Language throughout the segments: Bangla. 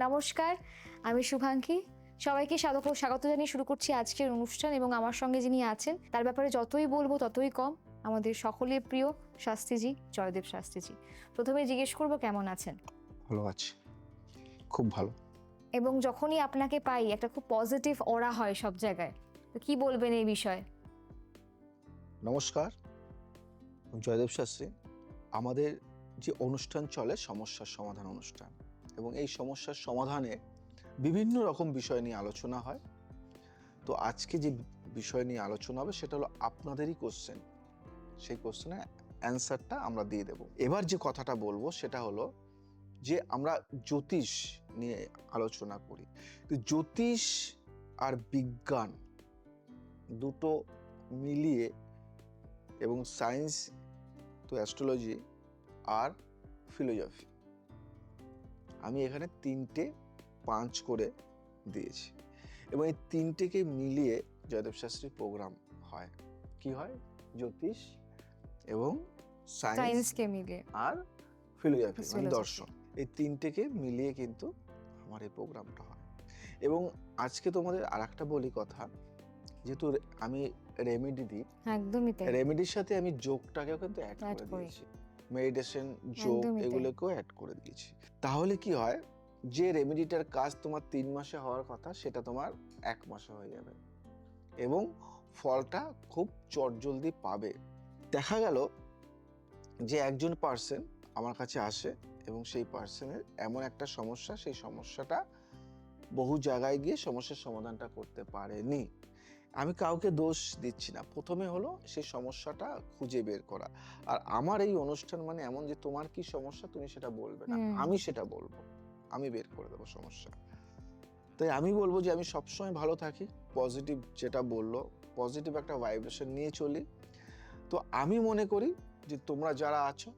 নমস্কার, আমি শুভাঙ্কি। সবাইকে স্বাগত জানিয়ে শুরু করছি আজকের অনুষ্ঠান এবং আমার সঙ্গে যিনি আছেন তার ব্যাপারে যতই বলবো ততই কম, আমাদের সকলের প্রিয় শাস্ত্রীজি, জয়দেব শাস্ত্রীজি। প্রথমে জিজ্ঞেস করব কেমন আছেন? ভালো আছি, খুব ভালো। এবং যখনই আপনাকে পাই একটা খুব পজিটিভ অরা হয় সব জায়গায়, তো কি বলবেন এই বিষয়ে? নমস্কার, জয়দেব শাস্ত্রী। আমাদের যে অনুষ্ঠান চলে সমস্যার সমাধান অনুষ্ঠান, এবং এই সমস্যার সমাধানে বিভিন্ন রকম বিষয় নিয়ে আলোচনা হয়। তো আজকে যে বিষয় নিয়ে আলোচনা হবে সেটা হলো আপনাদেরই কোশ্চেন। সেই কোশ্চেনের অ্যান্সারটা আমরা দিয়ে দেব। এবার যে কথাটা বলবো সেটা হলো যে আমরা জ্যোতিষ নিয়ে আলোচনা করি। তো জ্যোতিষ আর বিজ্ঞান দুটো মিলিয়ে, এবং সায়েন্স তো অ্যাস্ট্রোলজি আর ফিলোসফি, আমি এখানে 3টে 5 করে দিয়েছি, এবং এই 3টেকে মিলিয়ে জয়দেব শাস্ত্রীর প্রোগ্রাম হয়। কি হয়? জ্যোতিষ এবং সায়েন্সকে মিলিয়ে আর ফিলোসফি মানে দর্শন, এই 3টেকে মিলিয়ে কিন্তু আমার এই প্রোগ্রামটা হয়। এবং আজকে তোমাদের আরেকটা বলি কথা, যেহেতু আমি রেমেডি দিই, একদমই তাই। রেমেডির সাথে আমি যোগটাকেও কিন্তু অ্যাড করে দিয়েছি, মেডিটেশন, যোগ, এগুলোকেও অ্যাড করে দিয়েছি। তাহলে কি হয়, যে রেমেডিটার কাজ তোমার 3 মাসে হওয়ার কথা সেটা তোমার 1 মাসে হয়ে যাবে, এবং ফলটা খুব চটজলদি পাবে। দেখা গেল যে একজন পার্সন আমার কাছে আসে এবং সেই পার্সনের এমন একটা সমস্যা, সেই সমস্যাটা বহু জায়গায় গিয়ে সমস্যার সমাধানটা করতে পারেনি। আমি কাউকে দোষ দিচ্ছি না, প্রথমে হলো সেই সমস্যাটা খুঁজে বের করা। আর আমার এই অনুষ্ঠান মানে এমন যে তোমার কি সমস্যা তুমি সেটা বলবে না, আমি সেটা বলবো, আমি বের করে দেবো সমস্যা। তাই আমি বলবো যে আমি সবসময় ভালো থাকি, পজিটিভ, যেটা বললো পজিটিভ একটা ভাইব্রেশন নিয়ে চলি। তো আমি মনে করি যে তোমরা যারা আছো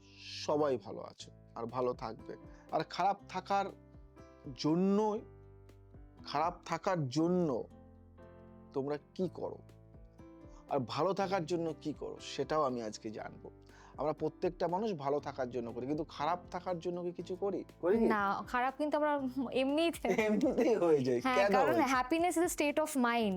সবাই ভালো আছো আর ভালো থাকবে। আর খারাপ থাকার জন্য তোমরা কি করো আর ভালো থাকার জন্য কি করো সেটাও আমি আজকে জানবো। আমরা প্রত্যেকটা মানুষ ভালো থাকার জন্য করি, কিন্তু খারাপ থাকার জন্য কি কিছু করি না? খারাপ কিন্তু আমরা এমনিতেই হয়ে যায়। হ্যাঁ, কারণ happiness is a state of mind,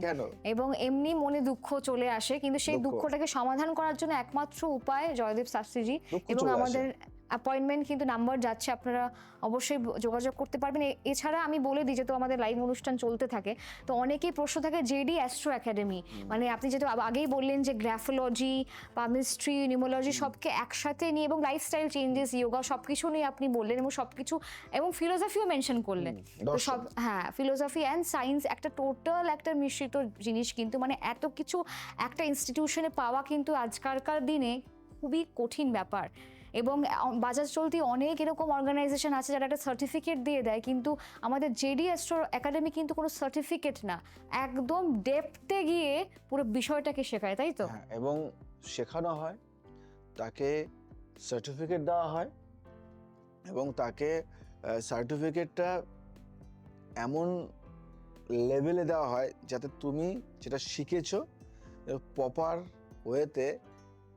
এবং এমনি মনে দুঃখ চলে আসে, কিন্তু সেই দুঃখটাকে সমাধান করার জন্য একমাত্র উপায় জয়দেব শাস্ত্রীজি। এবং আমাদের অ্যাপয়েন্টমেন্ট কিন্তু নাম্বার যাচ্ছে, আপনারা অবশ্যই যোগাযোগ করতে পারবেন। এছাড়া আমি বলে দিই, যেহেতু আমাদের লাইভ অনুষ্ঠান চলতে থাকে, তো অনেকেই প্রশ্ন থাকে জেডি অ্যাস্ট্রো একাডেমি, মানে আপনি যেহেতু আগেই বললেন যে গ্রাফোলজি, পামিস্ট্রি, নিউমোলজি সবকে একসাথে নিয়ে, এবং লাইফস্টাইল চেঞ্জেস, যোগা সবকিছু নিয়ে আপনি বললেন, এবং সবকিছু, এবং ফিলোসফিও মেনশন করলেন। তো সব, হ্যাঁ, ফিলোসফি অ্যান্ড সায়েন্স একটা টোটাল একটা মিশ্রিত জিনিস, কিন্তু মানে এত কিছু একটা ইনস্টিটিউশনে পাওয়া কিন্তু আজকালকার দিনে খুবই কঠিন ব্যাপার। এবং বাজার চলতি অনেক এরকম অর্গানাইজেশন আছে যারা একটা সার্টিফিকেট দিয়ে দেয়, কিন্তু আমাদের জেডি অ্যাস্ট্রো একাডেমি কিন্তু কোনো সার্টিফিকেট না, একদম ডেপথে গিয়ে পুরো বিষয়টাকে শেখায়, তাই তো? এবং শেখানো হয়, তাকে সার্টিফিকেট দেওয়া হয়, এবং তাকে সার্টিফিকেটটা এমন লেভেলে দেওয়া হয় যাতে তুমি যেটা শিখেছো প্রপার ওয়েতে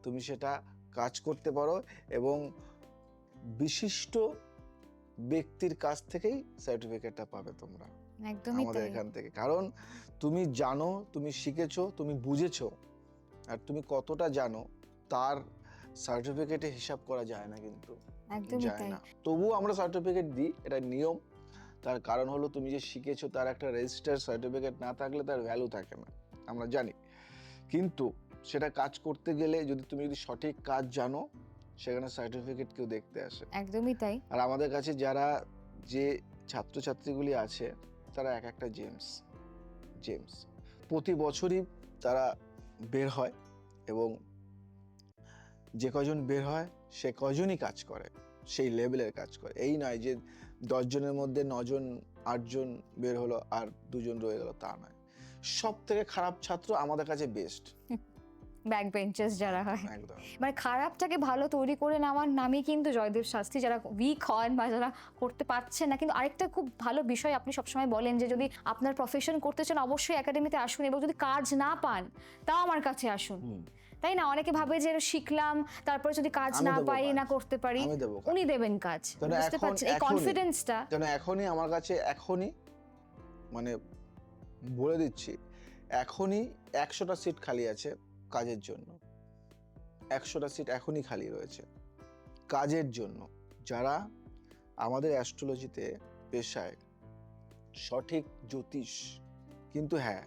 তুমি সেটা কাজ করতে পারো, এবং বিশিষ্ট ব্যক্তির কাছ থেকেই সার্টিফিকেটটা পাবে তোমরা আমাদের এখান থেকে। কারণ তুমি জানো, তুমি শিখেছো, তুমি বুঝেছো, আর তুমি কতটা জানো তার সার্টিফিকেটে হিসাব করা যায় না, কিন্তু যায় না। তবুও আমরা সার্টিফিকেট দিই, এটা নিয়ম। তার কারণ হলো তুমি যে শিখেছো তার একটা রেজিস্টার সার্টিফিকেট না থাকলে তার ভ্যালু থাকে না, আমরা জানি। কিন্তু সেটা কাজ করতে গেলে তুমি যদি সঠিক কাজ জানো, সেখানে সার্টিফিকেট কেউ দেখতে আসে। একদমই তাই। আর আমাদের কাছে যারা যে ছাত্রছাত্রীগুলি আছে তারা এক একটা জেমস প্রতি বছরই তারা বের হয়, এবং যে কজন বের হয় সে কজনই কাজ করে, সেই লেভেলের কাজ করে। এই নয় যে 10 জনের মধ্যে 9 জন 8 জন বের হলো আর 2 জন রয়ে গেল, তা নয়। সব থেকে খারাপ ছাত্র আমাদের কাছে বেস্ট, ব্যাক বেঞ্চেস যারা হয়, মানে খারাপটাকে ভালো তৈরি করে নেওয়ার নামই কিন্তু জয়দেব শাস্ত্রী। যারা উইক হন বা যারা করতে পারছেন না, কিন্তু আরেকটা খুব ভালো বিষয় আপনি সবসময় বলেন যে যদি আপনার প্রফেশন করতে চান অবশ্যই একাডেমিতে আসুন, এবং যদি কাজ না পান তাও আমার কাছে আসুন। তাই না? অনেকে ভাবে যে শিখলাম, তারপরে যদি কাজ আমি না দেবো পাই কাজ। না করতে পারি, আমি দেবো কাজ। উনি দেবেন কাজ। কেন বুঝতে এখন- পারছেন এই এখনই- কনফিডেন্সটা? কেন এখনই আমার কাছে এখনই মানে বলে দিচ্ছি, এখনই 100টা সিট খালি আছে কাজের জন্য। 100টা সিট এখনই খালি রয়েছে কাজের জন্য। যারা আমাদের অ্যাস্ট্রোলজিতে পেশায় সঠিক জ্যোতিষ, কিন্তু হ্যাঁ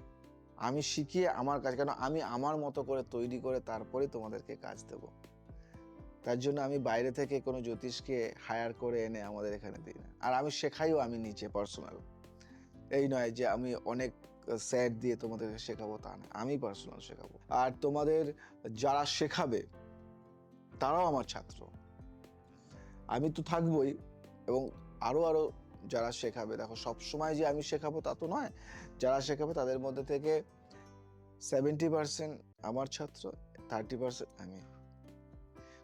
আমি শিখিয়ে আমার কাজ, কেন আমি আমার মতো করে তৈরি করে তারপরে তোমাদেরকে কাজ দেব। তার জন্য আমি বাইরে থেকে কোনো জ্যোতিষকে হায়ার করে এনে আমাদের এখানে দিই না। আর আমি শেখাইও আমি নিজে পার্সোনাল। এই নয় যে আমি অনেক স্যার দিয়ে তোমাদেরকে শেখাবো, তা না, আমি পার্সোনাল শেখাবো। আর তোমাদের যারা শেখাবে তারাও আমার ছাত্র। আমি তো থাকবোই, এবং আরো আরো যারা শেখাবে, দেখো সবসময় যে আমি শেখাবো তা তো নয়। যারা শেখাবে তাদের মধ্যে থেকে 70% আমার ছাত্র, 30% আমি।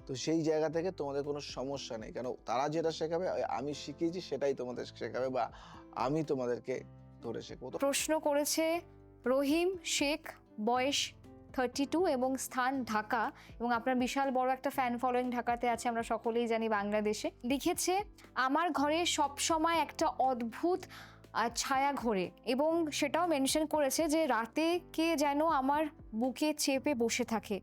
তো সেই জায়গা থেকে তোমাদের কোনো সমস্যা নেই, কেন তারা যেটা শেখাবে আমি শিখিয়েছি সেটাই তোমাদের শেখাবে, বা আমি তোমাদেরকে ধরে শেখাবো। তো প্রশ্ন করেছে রহিম শেখ, বয়স 32 এবং স্থান ঢাকা, এবং আপনার বিশাল বড় একটা ফ্যান ফলোয়িং ঢাকাতে আছে, আমরা সকলেই জানি বাংলাদেশে। লিখেছে আমার ঘরে সব সময় একটা অদ্ভুত ছায়া ঘোরে, এবং সেটাও মেনশন করেছে যে রাতে কে যেন আমার বুকে চেপে বসে থাকে।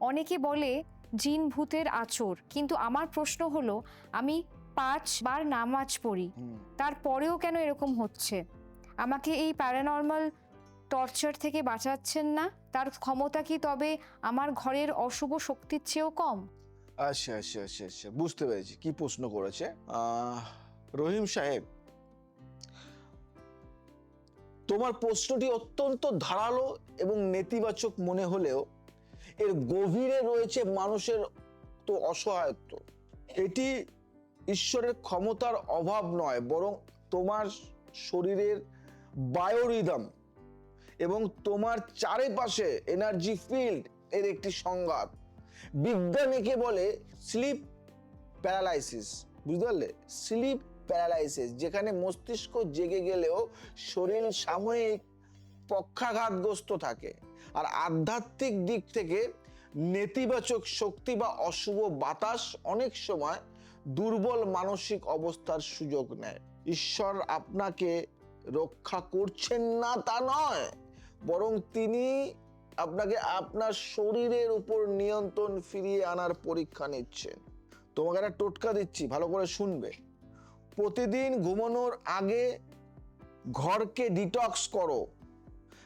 অনেকে বলে জিন ভূতের আচর, কিন্তু আমার প্রশ্ন হলো আমি 5 বার নামাজ পড়ি, তারপরেও কেন এরকম হচ্ছে? আমাকে এই প্যারানর্মাল টর্চার থেকে বাঁচাচ্ছেন না? তার ক্ষমতা কি তবে আমার ঘরের অশুভ শক্তির চেয়েও কম? আচ্ছা আচ্ছা আচ্ছা আচ্ছা, বুঝতে পেরেছি কি প্রশ্ন করেছে রহিম সাহেব। তোমার প্রশ্নটি অত্যন্ত ধারালো এবং নেতিবাচক মনে হলেও এর গভীরে রয়েছে মানুষের তো অসহায়ত্ব। এটি ঈশ্বরের ক্ষমতার অভাব নয়, বরং তোমার শরীরের বায়োরিদম এবং তোমার চারিপাশে এনার্জি ফিল্ড এর একটি সংঘাত। বিজ্ঞান একে বলে স্লিপ প্যারালাইসিস, বুঝতে পারলে? স্লিপ প্যারালাইসিস, যেখানে মস্তিষ্ক জেগে গেলেও শরীর সাময়িক পক্ষাঘাতগ্রস্ত থাকে। আর আধ্যাত্মিক দিক থেকে নেতিবাচক শক্তি বা অশুভ বাতাস অনেক সময় দুর্বল মানসিক অবস্থার সুযোগ নেয়। ঈশ্বর আপনাকে রক্ষা করছেন না তা নয়, বরং তিনি আপনাকে আপনার শরীরের উপর নিয়ন্ত্রণ ফিরিয়ে আনার পরীক্ষা নিচ্ছেন। তোমাকে একটা টোটকা দিচ্ছি, ভালো করে শুনবে। প্রতিদিন ঘুমানোর আগে ঘরকে ডিটক্স করো।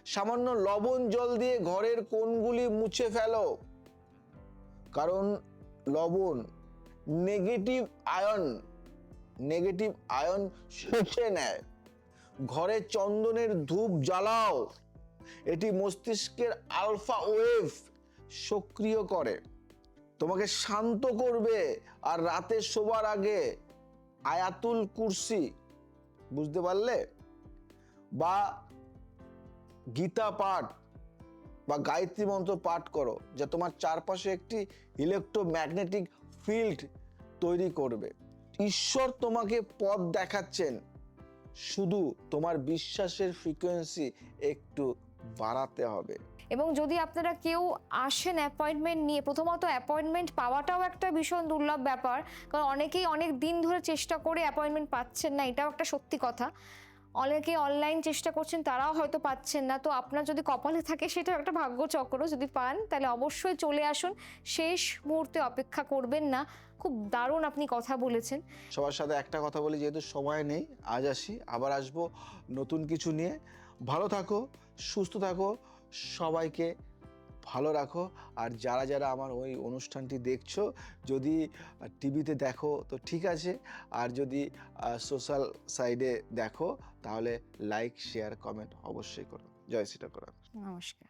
সামান্য লবণ জল দিয়ে ঘরের কোণগুলি মুছে ফেলো, কারণ লবণ নেগেটিভ আয়ন শুষে নেয়। ঘরে চন্দনের ধূপ জ্বালাও, এটি মস্তিষ্কের আলফা ওয়েভ সক্রিয় করে, তোমাকে শান্ত করবে। আর রাতে শোবার আগে আয়াতুল কুরসি, বুঝতে পারলে, বা গীতা পাঠ বা গায়ত্রী মন্ত্র পাঠ করো, যা তোমার চারপাশে একটি ইলেকট্রোম্যাগনেটিক ফিল্ড তৈরি করবে। ঈশ্বর তোমাকে পথ দেখাচ্ছেন, শুধু তোমার বিশ্বাসের ফ্রিকোয়েন্সি একটু বাড়াতে হবে। এবং যদি আপনারা কেউ আসেন অ্যাপয়েন্টমেন্ট নিয়ে, প্রথমত অ্যাপয়েন্টমেন্ট পাওয়াটাও একটা ভীষণ দুর্লভ ব্যাপার, কারণ অনেকেই অনেক দিন ধরে চেষ্টা করে অ্যাপয়েন্টমেন্ট পাচ্ছেন না, এটাও একটা সত্যি কথা। অনেকে অনলাইন চেষ্টা করছেন, তারাও হয়তো পাচ্ছেন না। তো আপনার যদি কপালে থাকে সেটাও একটা ভাগ্যচক্র, যদি পান তাহলে অবশ্যই চলে আসুন, শেষ মুহূর্তে অপেক্ষা করবেন না। খুব দারুণ আপনি কথা বলেছেন। সবার সাথে একটা কথা বলি, যেহেতু সময় নেই, আজ আসি, আবার আসবো নতুন কিছু নিয়ে। ভালো থাকো, সুস্থ থাকো, সবাইকে ভালো রাখো। আর যারা যারা আমার ওই অনুষ্ঠানটি দেখছো, যদি টিভিতে দেখো তো ঠিক আছে, আর যদি সোশ্যাল সাইডে দেখো তাহলে লাইক, শেয়ার, কমেন্ট অবশ্যই করো। জয় শ্রী ঠাকুর। নমস্কার।